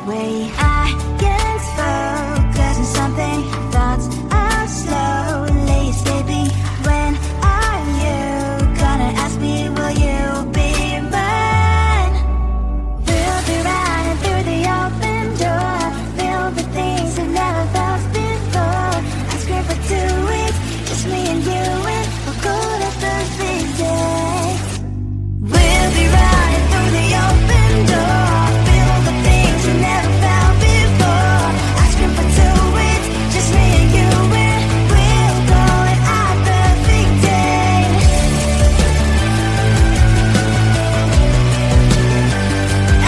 way. I can't focus on something. Thoughts are slowly escaping. When are you gonna ask me, will you be mine? We'll be running through the open door, filled with things I've never felt before. I scream for 2 weeks, just me and you, and we'll go to perfect day. We'll be running through the open door, filled with things we never felt before. I scream for 2 weeks, just me and you, and we'll go at our perfect day.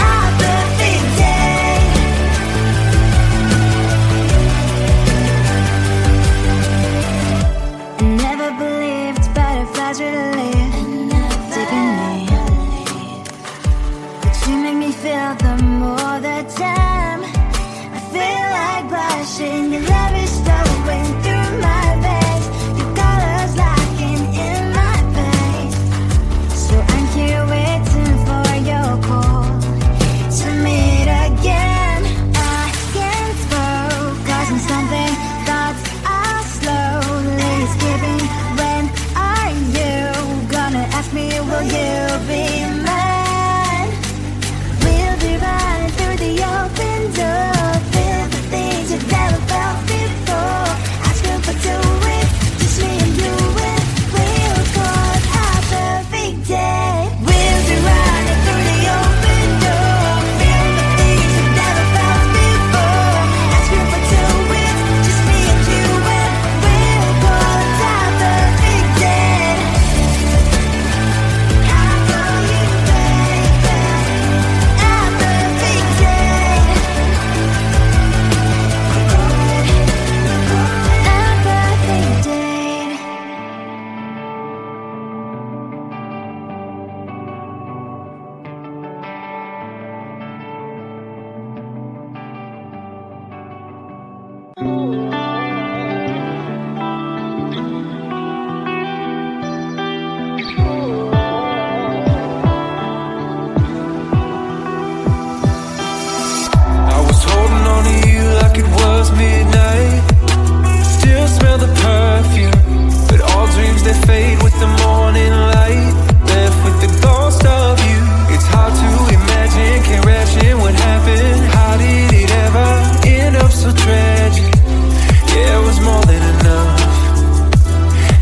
Our perfect day. I never believed butterflies would live taking me, but you make me feel them all the time. I feel like blushing, your love is flowing through my veins, your colors locking in my veins. So I'm here waiting for your call to meet again. I can't focus on something. Thoughts are slowly escaping. When are you gonna ask me, will you be mine? We'll be running through the open door, filled with things you've never felt before. Asking for 2 weeks, just me and you, and we'll call it our perfect day. We'll be running through the open door, filled with things you've never felt before. Asking for 2 weeks, just me and you, and we'll call it our perfect day. I call you baby, our perfect day. Our perfect day. I was holding on to you like it was midnight. Still smell the perfume, but all dreams they fade with the morning light. Left with the ghost of you. It's hard to imagine, can't imagine what happened. How did it ever end up so tragic? Yeah, it was more than enough.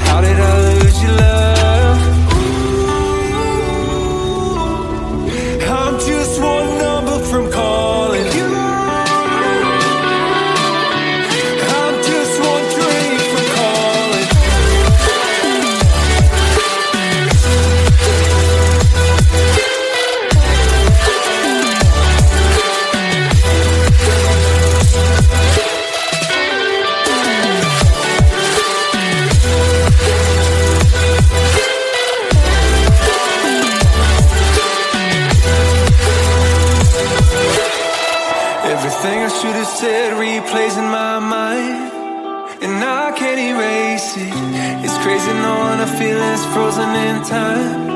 How did I lose your love? I'm just one number from calling you. I'm just one dream from calling. Everything I should have said replays in my mind, and I can't erase it. It's crazy knowing our feelings frozen in time,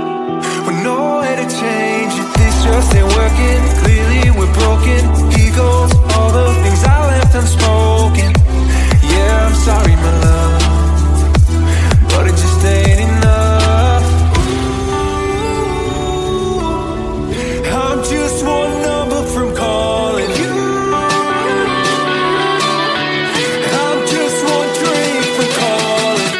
with no way to change it. This just ain't working. Clearly we're broken. Egos, all the things I left unspoken. Yeah, I'm sorry, my love, but it just ain't enough. I'm just one number from calling you. I'm just one dream from calling.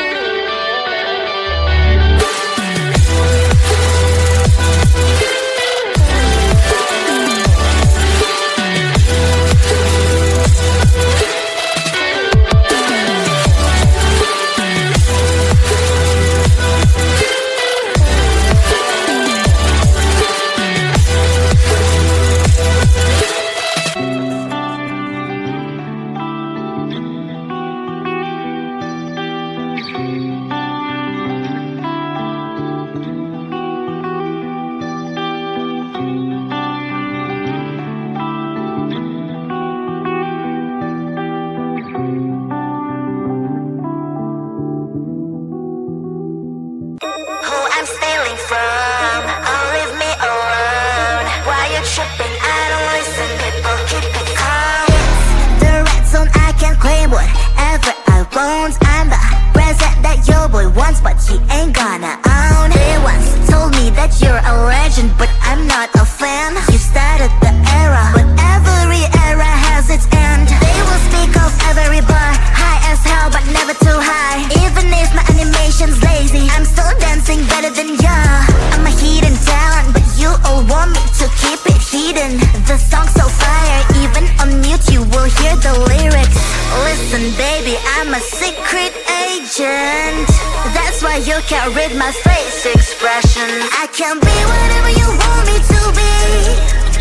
can't read my face expression. I can be whatever you want me to be.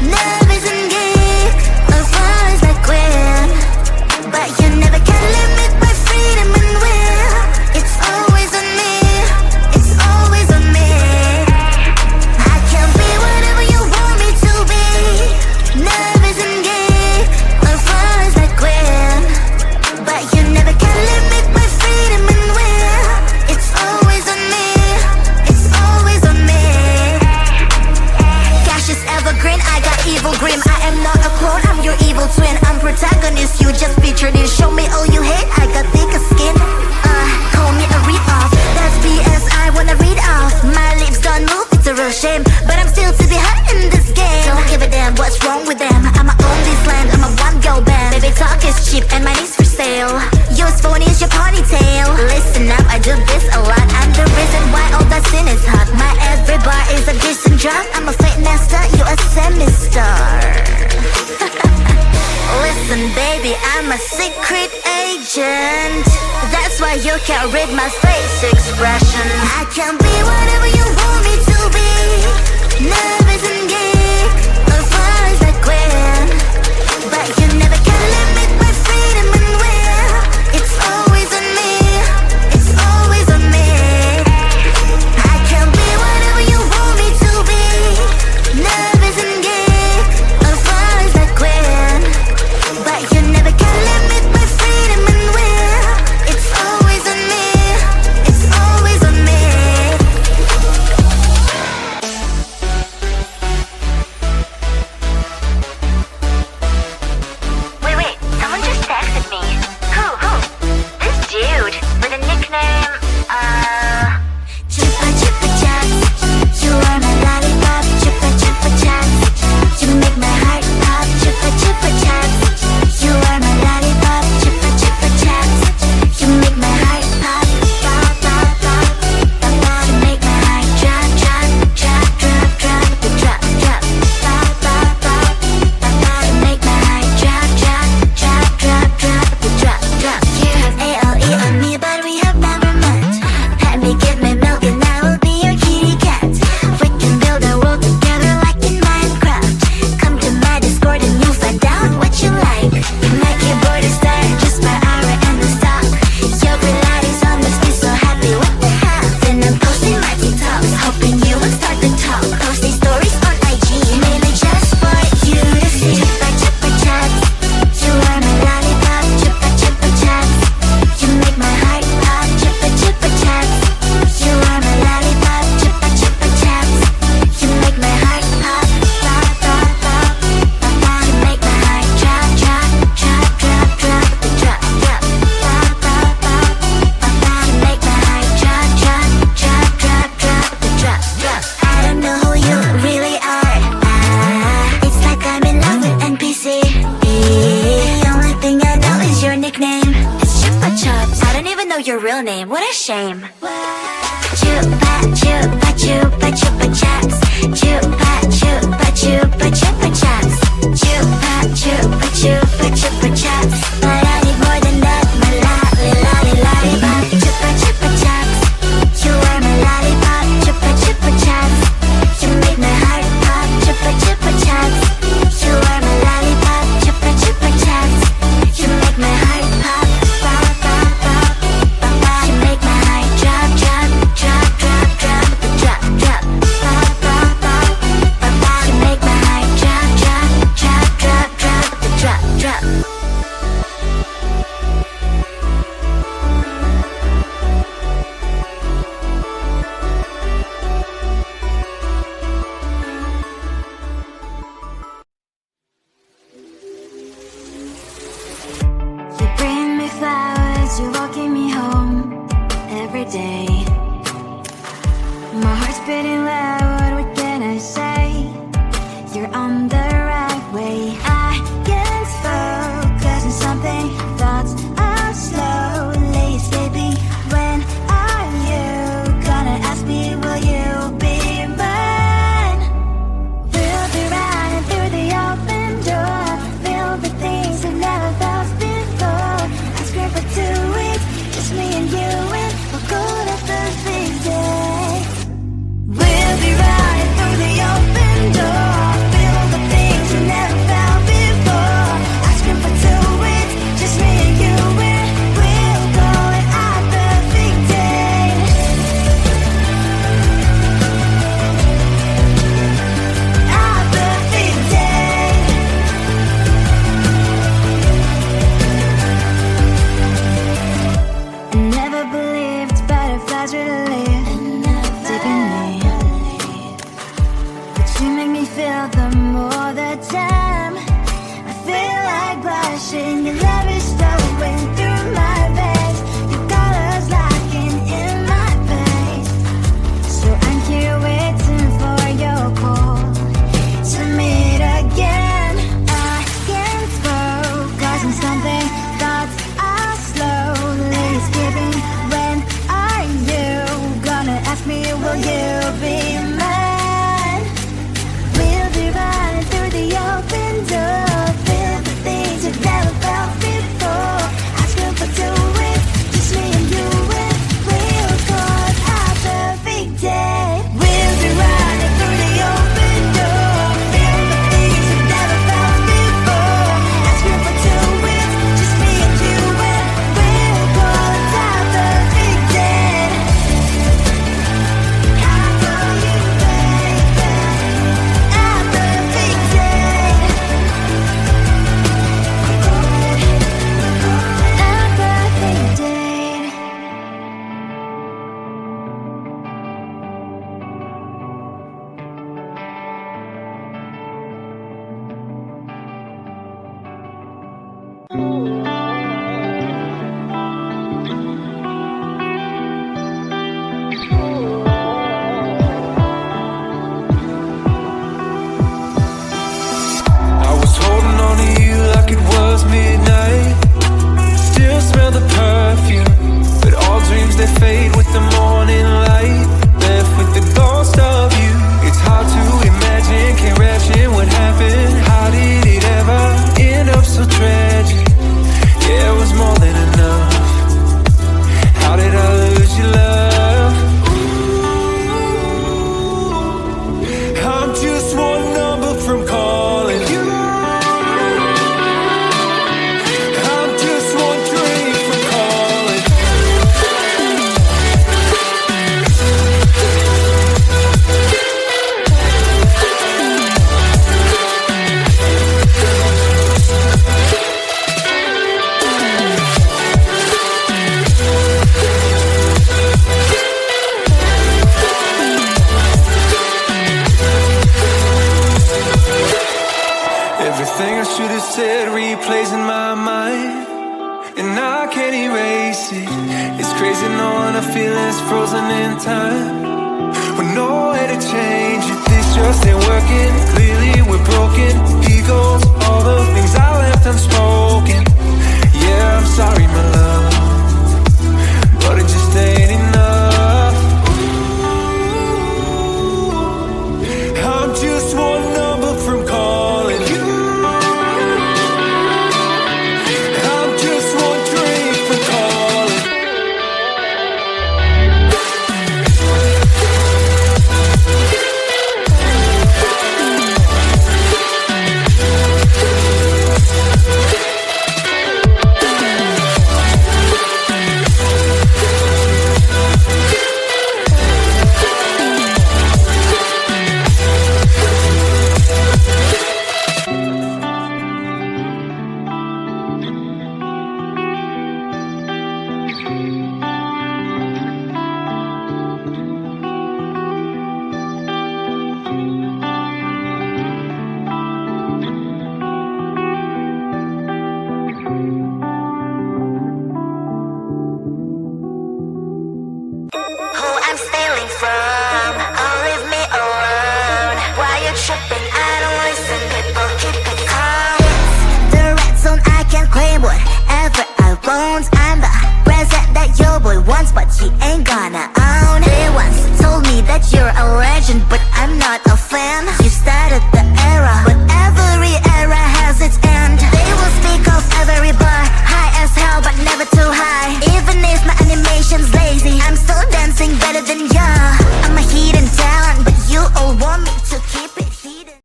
Nervous and geek, as far as I quit. But you never can limit my freedom and will. It's always on me, it's always on me. I can be whatever you want me to be. Nervous and geek, as far as I quit. But you never can limit my freedom and will. It's always on me, it's always on me. Cash is evergreen, I got evil grim. I am not a clone, I'm your evil twin. I'm protagonist, you just featured in. Show me all you hate, I got thicker skin. Call me a read-off, that's BS, I wanna read off. My lips don't move, it's a real shame. But I'm still to be hot in this game. Don't give a damn what's wrong with them. I'ma own this land, I'm a one-girl band. Baby talk is cheap and mine is for sale. Yours phone is your ponytail. Listen up, I do this a lot. I'm the reason why all that sin is hot. My every bar is a decent drop. I'm a fake master, you a semi-star. Listen baby, I'm a secret agent. That's why you can't read my face expression. I can be whatever you want me to be. Nervous and geek, as far as I quit. But you never can limit my freedom and will. It's always on me, it's always on me. I can be whatever you want me to be. Nervous and geek, as far as I quit. But you never can limit my freedom and will. It's always on me, it's always on me. Wait, someone just texted me. Who? This dude with a nickname, Chupa Chupa Chups. You are my lollipop, Chupa Chupa Chups. You make my heart pop, Chupa Chupa Chups. You are my lollipop, Chupa Chupa Chups. You make my heart pop, pop, pop, pop, pop, pop. You make my heart drop, drop, drop, drop, drop, drop, drop, pop, pop, pop, pop, pop. You make my heart drop, drop, drop, drop, drop, drop, drop. You have ALE on me, but we have never met. Let me give me milk and I will be your kitty cat. We can build a world together like in Minecraft. Come to my Discord and you'll find out what you like. My keyboard is there just by hour and the stock. Your Pilates on must be so happy, what the heck? Then I'm posting my TikToks, hoping you will start the talk. Posting stories on IG, mainly just for you to see. Chupa Chupa Chups, you are my lollipop, Chupa Chupa Chups. You make my heart pop, Chupa Chupa Chups. You are my lollipop, Chupa Chupa Chups. You make my heart pop, pop, pop, pop, pop, pop. You make my heart drop, drop, drop, drop, drop, drop, drop, pop, pop, pop, pop, pop. You make my heart drop, drop, drop, drop, drop, drop, drop. I don't know who you really are. It's like I'm in love with NPC. The only thing I know is your nickname. It's Chupa Chups. I don't even know your real name. What a shame. Chupa Chupa Chupa Chupa Chups. Chupa Chupa Chupa Chupa Chups. Chupa Chupa Chupa Chupa Chups. But I need more than that. My lollipop. Chupa Chupa Chups. You are my lollipop. Chupa Chupa Chups. You make my heart pop. Chupa Chupa Chups. You are my lollipop. Chupa Chupa Chups. You make my heart pop. Pop, pop, pop, pop, pop. You make my heart drop, drop, drop, drop, drop, drop, drop. Pop, pop, pop, pop, pop. You make my heart drop, drop, drop, drop, drop, drop, drop. You bring me flowers, you walking me home every day. My heart's beating loud, what can I say? You're on the right way. I can't focus on something, thoughts are slowly escaping. When are you gonna ask me, will you be mine? We'll be running through the open door, filled with things I've never felt before. I scream for 2 weeks, just me and you, and we'll go to the big day. replays in my mind, and I can't erase it. It's crazy knowing a feeling's frozen in time, with no way to change it. This just ain't working. Clearly we're broken. Egos all the